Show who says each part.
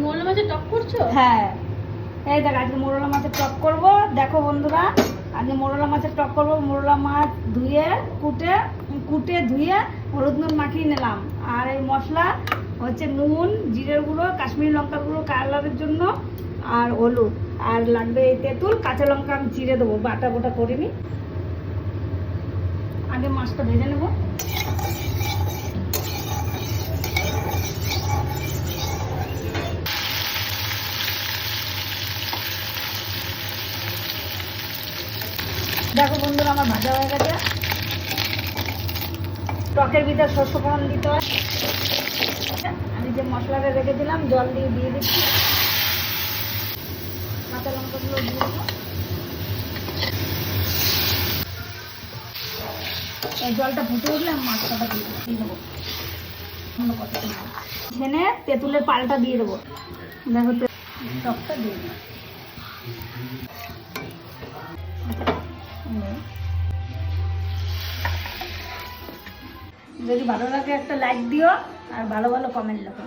Speaker 1: মোরলা মাছের টক করছো?
Speaker 2: হ্যাঁ, এই দেখ আজকে মোরলা মাছের টক করবো। দেখো বন্ধুরা, আজকে মোরলা মাছের টক করবো। মোরলা মাছ ধুয়ে কুটে ধুয়ে হলুদ নুন মাখিয়ে নিলাম। আর এই মশলা হচ্ছে নুন, জিরের গুঁড়ো, কাশ্মীরি লঙ্কার গুঁড়ো কালারের জন্য, আর হলুদ, আর লাগবে এই তেঁতুল, কাঁচা লঙ্কা আমি চিড়ে দেবো, বাটা বোটা করিনি। আগে মাছটা ভেজে নেবো। দেখো বন্ধুরা, আমার ভাজা হয়ে গেছে। টকের ভিতর শস্য ফোড়ন দিতে হয়। আমি যে মশলাটা রেখেছিলাম জল দিয়ে দিচ্ছি। কাঁচা লঙ্কাগুলো দিয়ে দেবো। এই জলটা ফুটে উঠলে আমি মাছটা দিয়ে দেবো। ছেনে তেঁতুলের পালটা দিয়ে দেবো। দেখো টকটা দিয়ে দেবো। যদি ভালো লাগে একটা লাইক দিও, আর ভালো ভালো কমেন্ট লেখো।